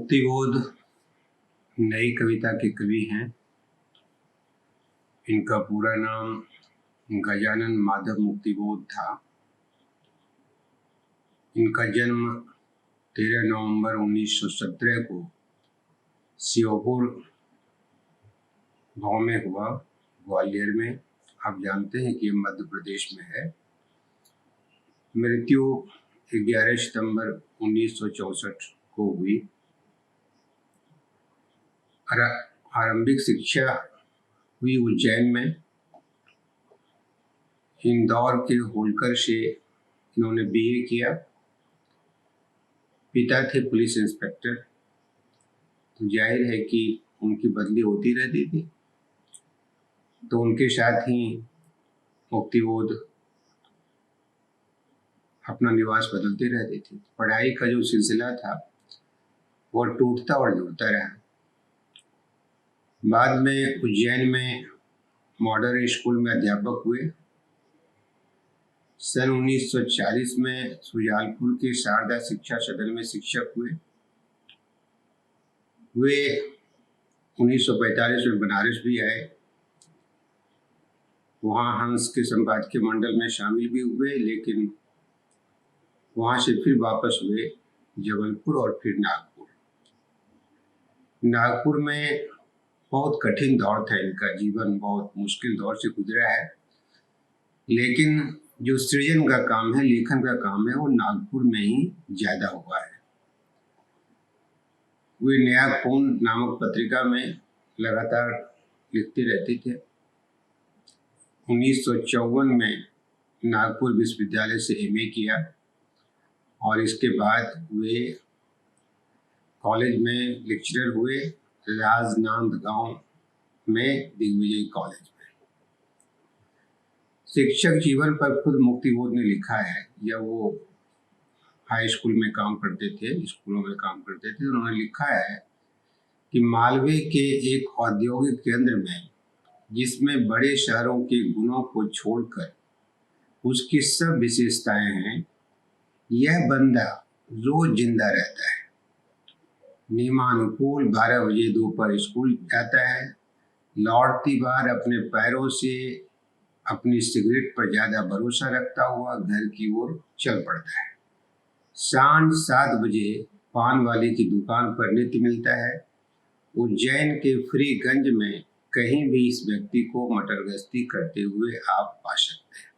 मुक्तिबोध नई कविता के कवि हैं। इनका पूरा नाम गजानन माधव मुक्तिबोध था। इनका जन्म 13 नवंबर 1917 को श्योपुर गांव में हुआ, ग्वालियर में। आप जानते हैं कि ये मध्य प्रदेश में है। मृत्यु 11 सितंबर 1964 को हुई। आरंभिक शिक्षा हुई उज्जैन में। इंदौर के होलकर से इन्होंने बीए किया। पिता थे पुलिस इंस्पेक्टर, तो जाहिर है कि उनकी बदली होती रहती थी, तो उनके साथ ही मुक्तिबोध अपना निवास बदलते रहते थे। पढ़ाई का जो सिलसिला था वह टूटता और जुड़ता रहा। बाद में उज्जैन में मॉडर्न स्कूल में अध्यापक हुए। सन 1940 में सुजालपुर के शारदा शिक्षा सदन में शिक्षक हुए। वे 1945 में बनारस भी आए। वहाँ हंस के संपादकीय मंडल में शामिल भी हुए, लेकिन वहाँ से फिर वापस हुए जबलपुर और फिर नागपुर। नागपुर में बहुत कठिन दौर था। इनका जीवन बहुत मुश्किल दौर से गुजरा है, लेकिन जो सृजन का काम है, लेखन का काम है, वो नागपुर में ही ज्यादा हुआ है। वे नया खून नामक पत्रिका में लगातार लिखते रहते थे। 1954 में नागपुर विश्वविद्यालय से एमए किया और इसके बाद वे कॉलेज में लेक्चरर हुए राजनांदगांव में दिग्विजय कॉलेज में। शिक्षक जीवन पर खुद मुक्तिबोध ने लिखा है। जब वो हाई स्कूल में काम करते थे, स्कूलों में काम करते थे, उन्होंने लिखा है कि मालवे के एक औद्योगिक केंद्र में, जिसमें बड़े शहरों के गुणों को छोड़कर उसकी सब विशेषताएं हैं, यह बंदा रोज जिंदा रहता है। नियमानुकूल 12 बजे दोपहर स्कूल जाता है। लौटती बार अपने पैरों से अपनी सिगरेट पर ज्यादा भरोसा रखता हुआ घर की ओर चल पड़ता है। सांझ 7 बजे पान वाले की दुकान पर नित्य मिलता है। उज्जैन के फ्रीगंज में कहीं भी इस व्यक्ति को मटर गश्ती करते हुए आप पा सकते हैं।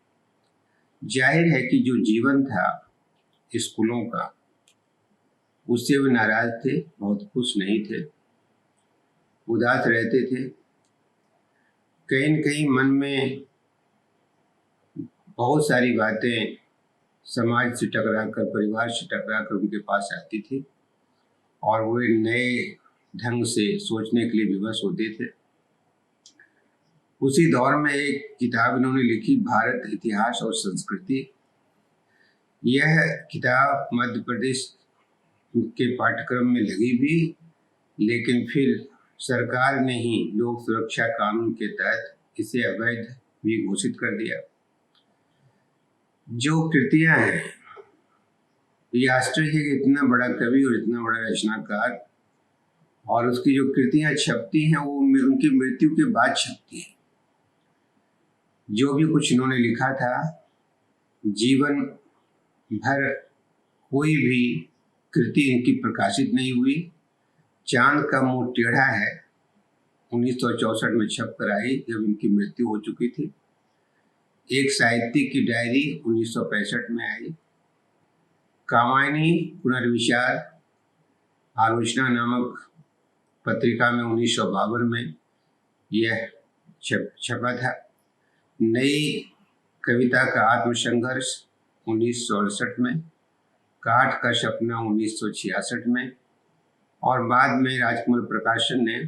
जाहिर है कि जो जीवन था स्कूलों का, उससे वे नाराज थे, बहुत खुश नहीं थे, उदास रहते थे। कहीं न कहीं मन में बहुत सारी बातें समाज से टकराकर, परिवार से टकराकर उनके पास आती थी और वे नए ढंग से सोचने के लिए विवश होते थे। उसी दौर में एक किताब इन्होंने लिखी, भारत इतिहास और संस्कृति। यह किताब मध्य प्रदेश के पाठ्यक्रम में लगी भी, लेकिन फिर सरकार ने ही लोक सुरक्षा कानून के तहत इसे अवैध भी घोषित कर दिया। जो कृतियां हैं, ये आश्चर्य है कि इतना बड़ा कवि और इतना बड़ा रचनाकार, और उसकी जो कृतियां छपती हैं वो उनकी मृत्यु के बाद छपती हैं। जो भी कुछ इन्होंने लिखा था, जीवन भर कोई भी कृति इनकी प्रकाशित नहीं हुई। चांद का मुंह टेढ़ा है 1964 में छप कर आई, जब इनकी मृत्यु हो चुकी थी। एक साहित्यिक की डायरी 1965 में आई। कामायनी पुनर्विचार आलोचना नामक पत्रिका में 1952 में यह छपा था। नई कविता का आत्मसंघर्ष 1968 में, काठ का सपना 1966 में, और बाद में राजकमल प्रकाशन ने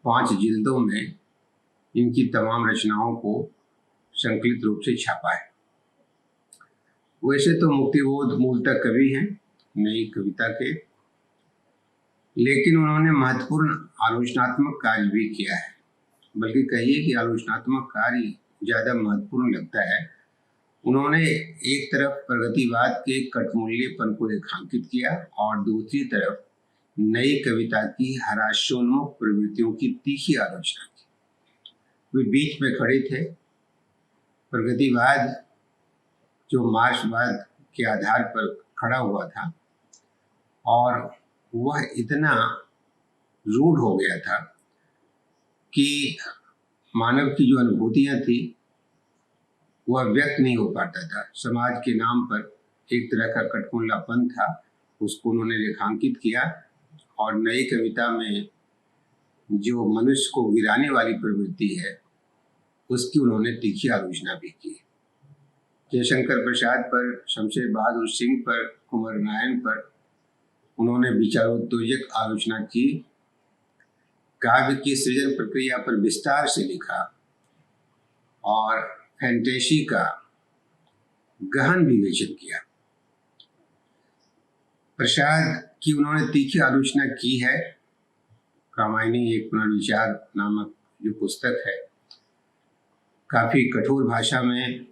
5 जिल्दों में इनकी तमाम रचनाओं को संकलित रूप से छापा है। वैसे तो मुक्तिबोध मूलतः कवि हैं, नई कविता के, लेकिन उन्होंने महत्वपूर्ण आलोचनात्मक कार्य भी किया है। बल्कि कहिए कि आलोचनात्मक कार्य ज्यादा महत्वपूर्ण लगता है। उन्होंने एक तरफ प्रगतिवाद के कटमूल्यपन को रेखांकित किया और दूसरी तरफ नई कविता की हर्षोन्मुख प्रवृत्तियों की तीखी आलोचना की। वे बीच में खड़े थे। प्रगतिवाद जो मार्क्सवाद के आधार पर खड़ा हुआ था और वह इतना रूढ़ हो गया था कि मानव की जो अनुभूतियां थी वह व्यक्त नहीं हो पाता था। समाज के नाम पर एक तरह का कटकुल्लापन था, उसको उन्होंने रेखांकित किया और नई कविता में जो मनुष्य को गिराने वाली प्रवृत्ति है उसकी उन्होंने तीखी आलोचना भी की। जयशंकर प्रसाद पर, शमशेर बहादुर सिंह पर, कुंवर नारायण पर उन्होंने विचारोत्तेजक आलोचना की। काव्य की सृजन प्रक्रिया पर विस्तार से लिखा और फैंटेसी का गहन विवेचन किया। प्रसाद की उन्होंने तीखी आलोचना की है। कामायनी एक पुनर्विचार नामक जो पुस्तक है, काफी कठोर भाषा में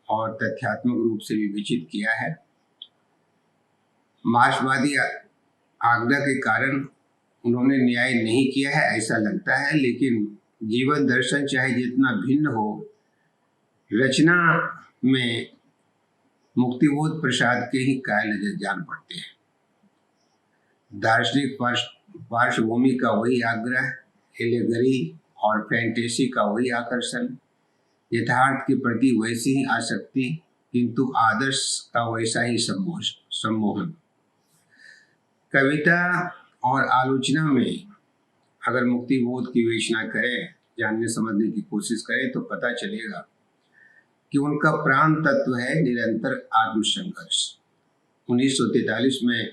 और तथ्यात्मक रूप से विवेचित किया है। मार्क्सवादी आज्ञा के कारण उन्होंने न्याय नहीं किया है ऐसा लगता है, लेकिन जीवन दर्शन चाहे जितना भिन्न हो, रचना में मुक्तिबोध प्रसाद के ही कायल नजर जान पड़ते हैं। दार्शनिक पार्श्वभूमि का वही आग्रह, एलेगरी और फैंटेसी का वही आकर्षण, यथार्थ के प्रति वैसी ही आसक्ति, किंतु आदर्श का वैसा ही सम्मोहन। कविता और आलोचना में अगर मुक्तिबोध की विवेचना करें, जानने समझने की कोशिश करें, तो पता चलेगा कि उनका प्राण तत्व है निरंतर आत्मसंघर्ष। 1943 में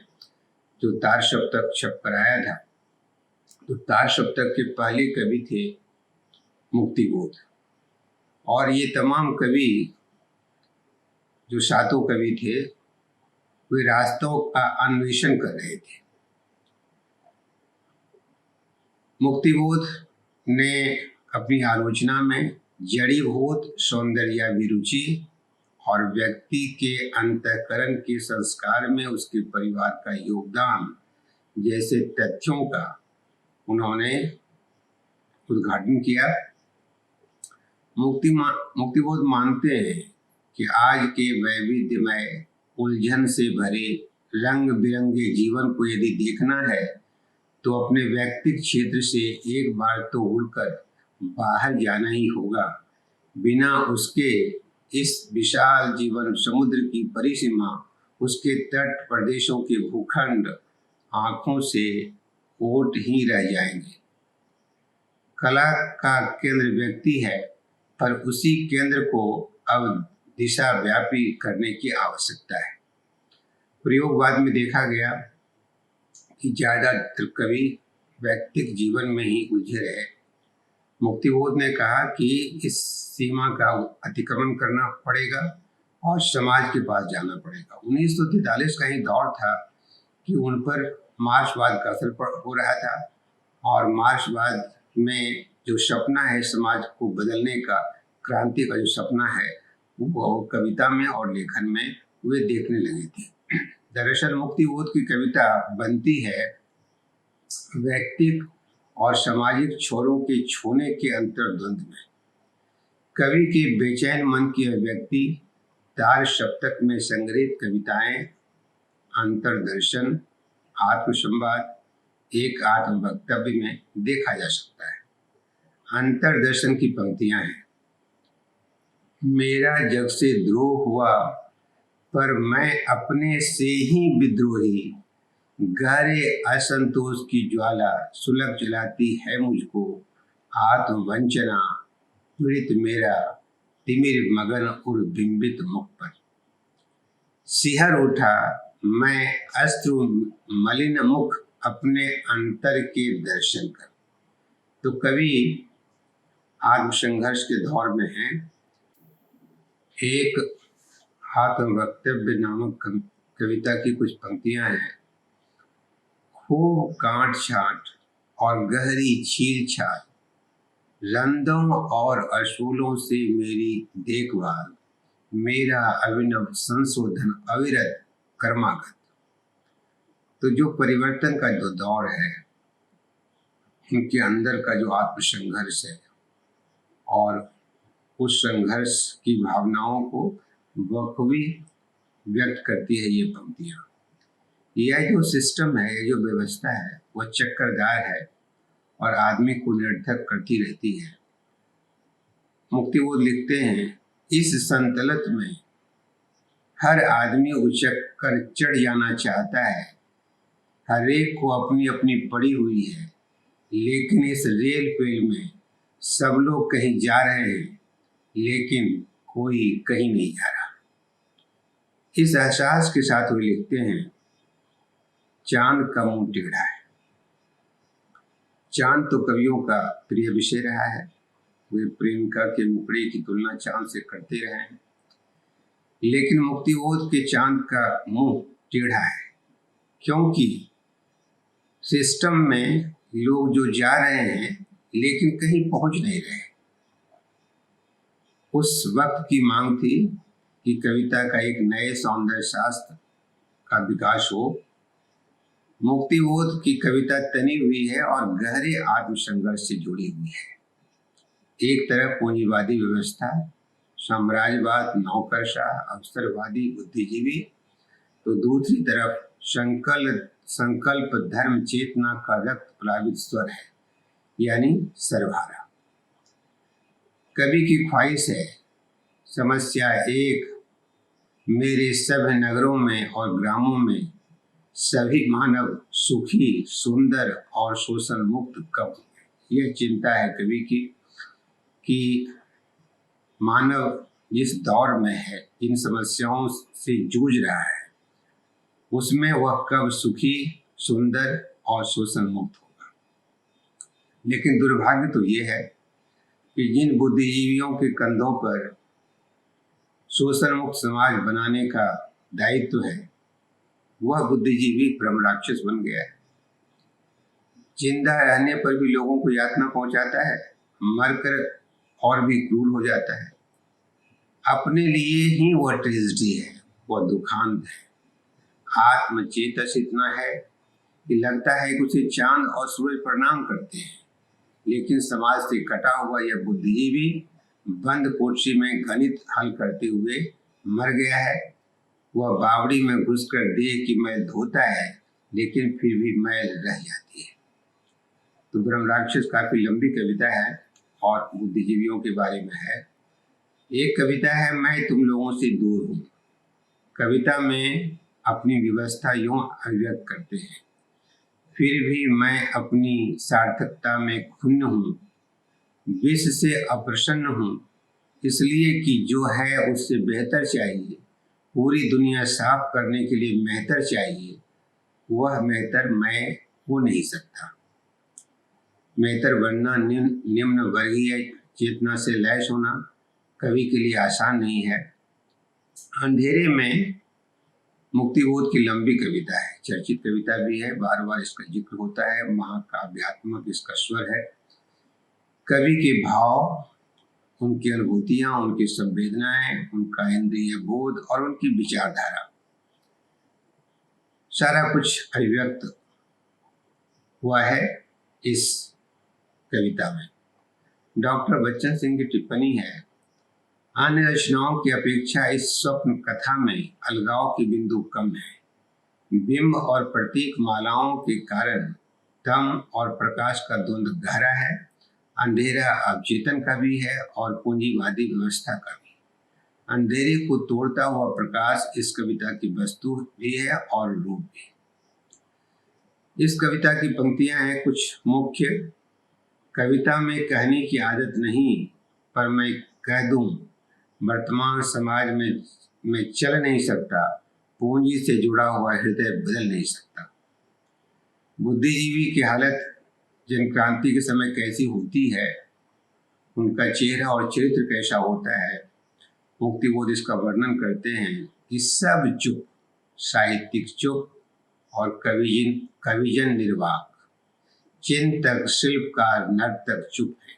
जो तार सप्तक छप कर आया था, तो तार सप्तक के पहले कवि थे मुक्तिबोध, और ये तमाम कवि जो सातों कवि थे वे रास्तों का अन्वेषण कर रहे थे। मुक्तिबोध ने अपनी आलोचना में जड़ीभूत सौंदर्याभिरुचि और व्यक्ति के अंतःकरण के संस्कार में उसके परिवार का योगदान जैसे तथ्यों का उन्होंने उद्घाटन किया। मुक्तिबोध मानते हैं कि आज के वैविध्यमय उलझन से भरे रंग बिरंगे जीवन को यदि देखना है तो अपने व्यक्तिगत क्षेत्र से एक बार तो उड़कर बाहर जाना ही होगा। बिना उसके इस विशाल जीवन समुद्र की परिसीमा, उसके तट प्रदेशों के भूखंड आंखों से ओट ही रह जाएंगे। कला का केंद्र व्यक्ति है, पर उसी केंद्र को अब दिशा व्यापी करने की आवश्यकता है। प्रयोगवाद में देखा गया कि ज्यादातर कवि व्यक्तिगत जीवन में ही उलझे रहे। मुक्तिबोध ने कहा कि इस सीमा का अतिक्रमण करना पड़ेगा और समाज के पास जाना पड़ेगा। 1943 का ही दौर था कि उन पर मार्क्सवाद का असर हो रहा था और मार्क्सवाद में जो सपना है समाज को बदलने का, क्रांति का जो सपना है, वो कविता में और लेखन में वे देखने लगे थे। दरअसल मुक्तिबोध की कविता बनती है व्यक्तिक और सामाजिक छोरों के छूने के अंतर्द्वंद में। कवि के बेचैन मन की अभिव्यक्ति तार सप्तक में संग्रहित कविताएं अंतर्दर्शन, आत्मसंवाद, एक आत्म वक्तव्य में देखा जा सकता है। अंतर्दर्शन की पंक्तियां हैं। मेरा जग से द्रोह हुआ पर मैं अपने से ही विद्रोही, गहरे असंतोष की ज्वाला सुलग जलाती है मुझको, आत्मवंचना पीड़ित मेरा तिमिर मगन और बिंबित मुख पर। सिहर उठा मैं अश्रु मलिन मुख अपने अंतर के दर्शन कर। तो कवि आत्मसंघर्ष के दौर में है। एक आत्म वक्तव्य नामक कविता की कुछ पंक्तियां हैं। खूब कांट छाट और गहरी छील छाल, रंदों और असूलों से मेरी देखभाल, मेरा अभिनव संशोधन अविरत कर्मागत। तो जो परिवर्तन का जो दौर है, उनके अंदर का जो आत्मसंघर्ष है और उस संघर्ष की भावनाओं को बखूबी व्यक्त करती है ये पंक्तियाँ। यह जो सिस्टम है, ये जो व्यवस्था है, वह चक्करदार है और आदमी को निरर्थक करती रहती है। मुक्तिबोध लिखते हैं, इस संतलत में हर आदमी उचक कर चढ़ जाना चाहता है, हर एक को अपनी अपनी पड़ी हुई है, लेकिन इस रेल पेल में सब लोग कहीं जा रहे हैं, लेकिन कोई कहीं नहीं जा रहा। इस एहसास के साथ वे लिखते हैं, चांद का मुंह टेढ़ा है। चांद तो कवियों का प्रिय विषय रहा है, वे प्रेमिका के मुखड़े की तुलना चांद से करते रहे हैं, लेकिन मुक्तिबोध के चांद का मुंह टेढ़ा है, क्योंकि सिस्टम में लोग जो जा रहे हैं लेकिन कहीं पहुंच नहीं रहे। उस वक्त की मांग थी कि कविता का एक नए सौंदर्य शास्त्र का विकास हो। मुक्तिबोध की कविता तनी हुई है और गहरे आत्मसंघर्ष से जुड़ी हुई है। एक तरफ पूंजीवादी व्यवस्था, साम्राज्यवाद, नौकरशाह, अवसरवादी, बुद्धिजीवी, तो दूसरी तरफ संकल्प धर्म चेतना का रक्त प्लावित स्वर है, यानी सर्वहारा। कवि की ख्वाहिश है, समस्या एक, मेरे सब नगरों में और ग्रामों में सभी मानव सुखी, सुंदर और शोषण मुक्त कब होंगे। यह चिंता है कवि की कि मानव जिस दौर में है, इन समस्याओं से जूझ रहा है, उसमें वह कब सुखी, सुंदर और शोषण मुक्त होगा। लेकिन दुर्भाग्य तो ये है कि जिन बुद्धिजीवियों के कंधों पर शोषण मुक्त समाज बनाने का दायित्व है, वह बुद्धिजीवी ब्रह्म राक्षस बन गया है। जिंदा रहने पर भी लोगों को यातना पहुंचाता है, मरकर और भी क्रूर हो जाता है। अपने लिए ही वह ट्रेजेडी है, वह दुखांत है। आत्मचेतस इतना है कि लगता है कि उसे चांद और सूरज प्रणाम करते हैं, लेकिन समाज से कटा हुआ यह बुद्धिजीवी बंद कोठरी में गणित हल करते हुए मर गया है। वह बावड़ी में घुसकर देह की मैल धोता है, लेकिन फिर भी मैल रह जाती है। तो ब्रह्म राक्षस काफी लंबी कविता है और बुद्धिजीवियों के बारे में है। एक कविता है, मैं तुम लोगों से दूर हूँ। कविता में अपनी व्यवस्था यूं अभिव्यक्त करते हैं, फिर भी मैं अपनी सार्थकता में क्षुण्ण हूँ, विष से अप्रसन्न हूँ, इसलिए कि जो है उससे बेहतर चाहिए। पूरी दुनिया साफ करने के लिए मेहतर चाहिए, वह मेहतर मैं हो नहीं सकता। मेहतर बनना निम्न वर्गीय चेतना से लैस होना कवि के लिए आसान नहीं है। अंधेरे में मुक्तिबोध की लंबी कविता है, चर्चित कविता भी है, बार बार इसका जिक्र होता है, महाकाव्यात्मक इसका स्वर है। कवि के भाव, उनकी अनुभूतियां, उनकी संवेदनाएं, उनका इंद्रिय बोध और उनकी विचारधारा, सारा कुछ अभिव्यक्त हुआ है इस कविता में। डॉक्टर बच्चन सिंह की टिप्पणी है, अन्य रचनाओं की अपेक्षा इस स्वप्न कथा में अलगाव के बिंदु कम है। बिंब और प्रतीक मालाओं के कारण दम और प्रकाश का द्वंद्व गहरा है। अंधेरा अवचेतन का भी है और पूंजीवादी व्यवस्था का भी। अंधेरे को तोड़ता हुआ प्रकाश इस कविता की वस्तु भी है और रूप भी। इस कविता की पंक्तियां हैं कुछ मुख्य। कविता में कहने की आदत नहीं, पर मैं कह दूं, वर्तमान समाज में चल नहीं सकता, पूंजी से जुड़ा हुआ हृदय बदल नहीं सकता। बुद्धिजीवी की हालत जन क्रांति के समय कैसी होती है, उनका चेहरा और चरित्र कैसा होता है, मुक्तिबोध इसका वर्णन करते हैं कि सब चुप, साहित्यिक चुप और कविजन निर्वाक, चिंतक, शिल्पकार, नर्तक चुप है।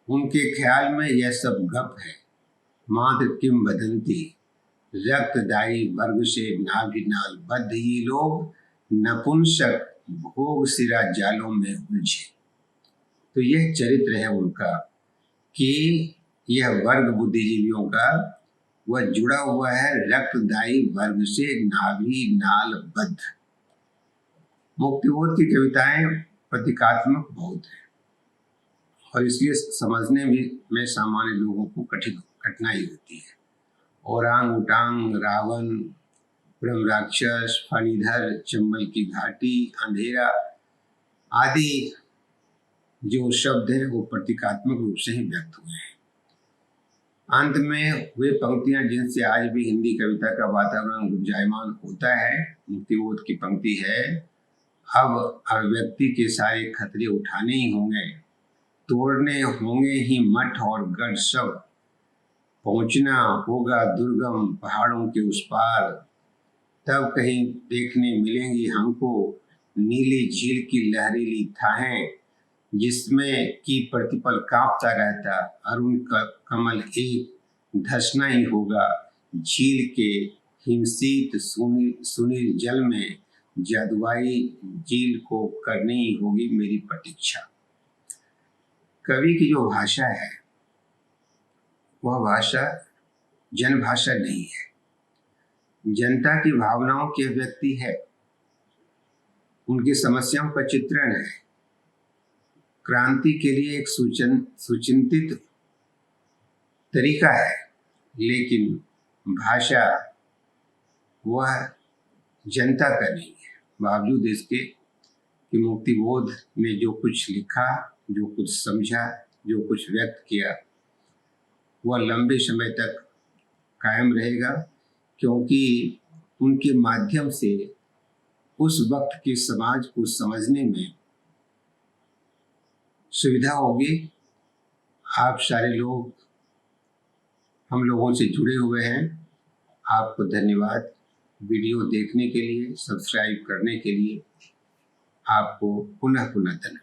उनके ख्याल में यह सब गप है, मात्र किंवदंती। रक्तदायी वर्ग से नाभिनाल बद्ध ये लोग नपुंसक भोग सिरा जालों में उलझे। तो यह चरित्र है उनका कि यह वर्ग बुद्धिजीवियों का वह जुड़ा हुआ है रक्तदायी वर्ग से नाभि नाल बद्ध। मुक्तिबोध की कविताएं प्रतीकात्मक बहुत है और इसलिए समझने में सामान्य लोगों को कठिनाई होती है। औरांग उटांग, रावण, ब्रह्म राक्षस, फणिधर, चंबल की घाटी, अंधेरा आदि जो शब्द हैं वो प्रतीकात्मक रूप से ही व्यक्त हुए हैं। अंत में वे पंक्तियां जिनसे आज भी हिंदी कविता का वातावरण गुंजायमान होता है, मुक्तिबोध की पंक्ति है, अब अभिव्यक्ति के सारे खतरे उठाने ही होंगे, तोड़ने होंगे ही मठ और गढ़ सब, पहुंचना होगा दुर्गम पहाड़ों के उस पार, तब कहीं देखने मिलेंगी हमको नीली झील की लहरीली थाहें, जिसमें की प्रतिपल कांपता रहता अरुण का कमल एक धसना ही होगा, झील के हिमशीत सुनील जल में जादुआई झील को करनी ही होगी मेरी प्रतीक्षा। कवि की जो भाषा है वह भाषा जन भाषा नहीं है, जनता की भावनाओं की अभिव्यक्ति है, उनकी समस्याओं का चित्रण है, क्रांति के लिए एक सुचिंतित तरीका है, लेकिन भाषा वह जनता का नहीं है। बावजूद इसके कि मुक्तिबोध ने जो कुछ लिखा, जो कुछ समझा, जो कुछ व्यक्त किया, वह लंबे समय तक कायम रहेगा, क्योंकि उनके माध्यम से उस वक्त के समाज को समझने में सुविधा होगी। आप सारे लोग हम लोगों से जुड़े हुए हैं, आपको धन्यवाद वीडियो देखने के लिए, सब्सक्राइब करने के लिए आपको पुनः धन्यवाद।